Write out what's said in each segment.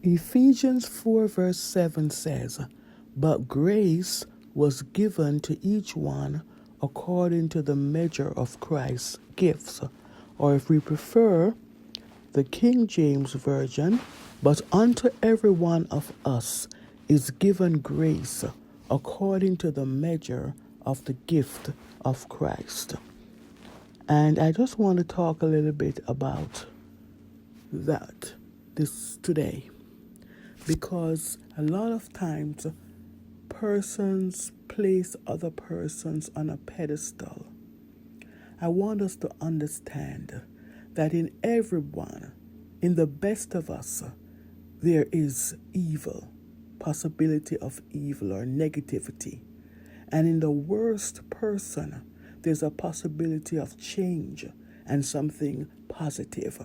Ephesians 4 verse 7 says, "But grace was given to each one according to the measure of Christ's gifts." Or if we prefer, the King James Version, "But unto every one of us is given grace according to the measure of the gift of Christ." And I just want to talk a little bit about that this today, because a lot of times persons place other persons on a pedestal. I want us to understand that in everyone, in the best of us, there is evil, possibility of evil or negativity. And in the worst person, there's a possibility of change and something positive.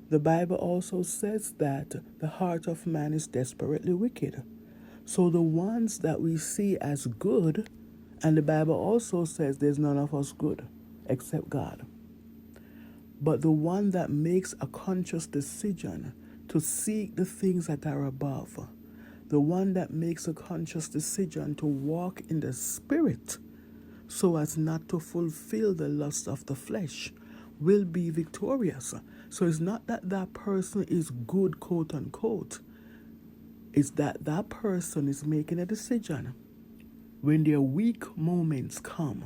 The Bible also says that the heart of man is desperately wicked. So the ones that we see as good, and the Bible also says there's none of us good except God. But the one that makes a conscious decision to seek the things that are above, the one that makes a conscious decision to walk in the Spirit so as not to fulfill the lust of the flesh, will be victorious. So it's not that that person is good, quote unquote. It's that that person is making a decision. When their weak moments come,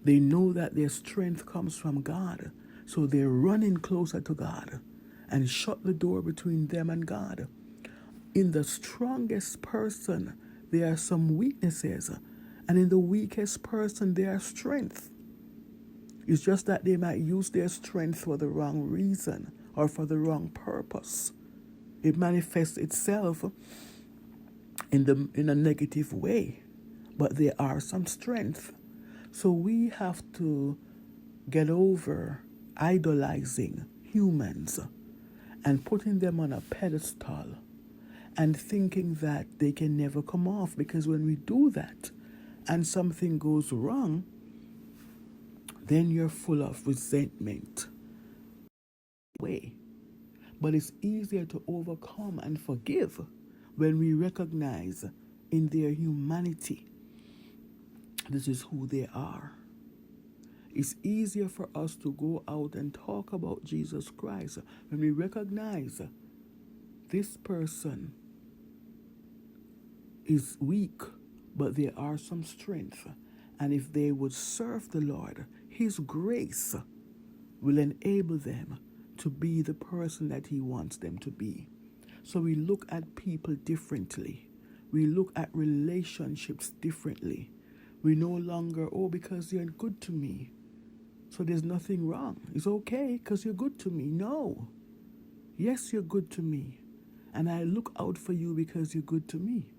they know that their strength comes from God. So they're running closer to God and shut the door between them and God. In the strongest person, there are some weaknesses. And in the weakest person, there are strength. It's just that they might use their strength for the wrong reason or for the wrong purpose. It manifests itself in a negative way, but there are some strength. So we have to get over idolizing humans and putting them on a pedestal and thinking that they can never come off, because when we do that and something goes wrong, then you're full of resentment. But it's easier to overcome and forgive when we recognize in their humanity this is who they are. It's easier for us to go out and talk about Jesus Christ when we recognize this person is weak, but there are some strength. And if they would serve the Lord, His grace will enable them to be the person that He wants them to be. So we look at people differently. We look at relationships differently. We no longer, because you're good to me, so there's nothing wrong. It's okay because you're good to me. No. Yes, you're good to me. And I look out for you because you're good to me.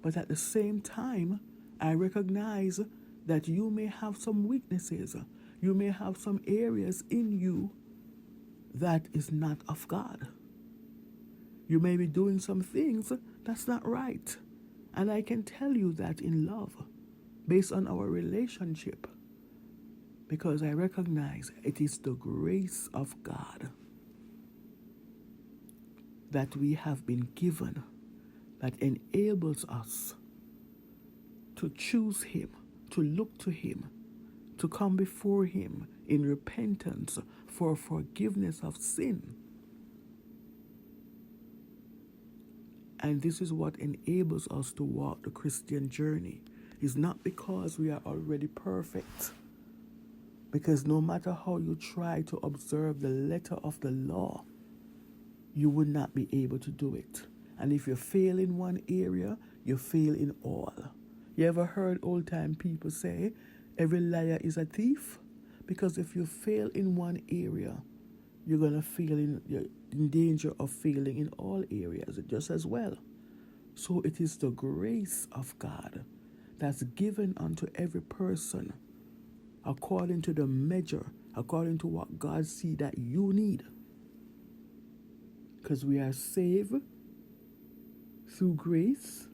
But at the same time, I recognize that you may have some weaknesses. You may have some areas in you that is not of God. You may be doing some things that's not right. And I can tell you that in love, based on our relationship, because I recognize it is the grace of God that we have been given that enables us to choose Him, to look to Him, to come before Him in repentance for forgiveness of sin. And this is what enables us to walk the Christian journey. It's not because we are already perfect. Because no matter how you try to observe the letter of the law, you would not be able to do it. And if you fail in one area, you fail in all. You ever heard old-time people say, every liar is a thief? Because if you fail in one area, you're going to fail you're in danger of failing in all areas just as well. So it is the grace of God that's given unto every person according to the measure, according to what God sees that you need. Because we are saved through grace,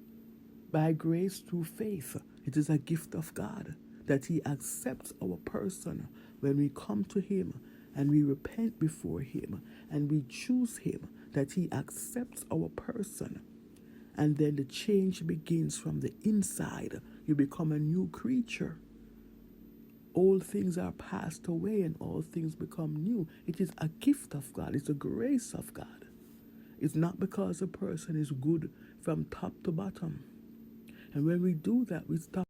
by grace through faith. It is a gift of God that He accepts our person when we come to Him and we repent before Him and we choose Him, that He accepts our person. And then the change begins from the inside. You become a new creature. All things are passed away and all things become new. It is a gift of God. It's a grace of God. It's not because a person is good from top to bottom. And when we do that, we stop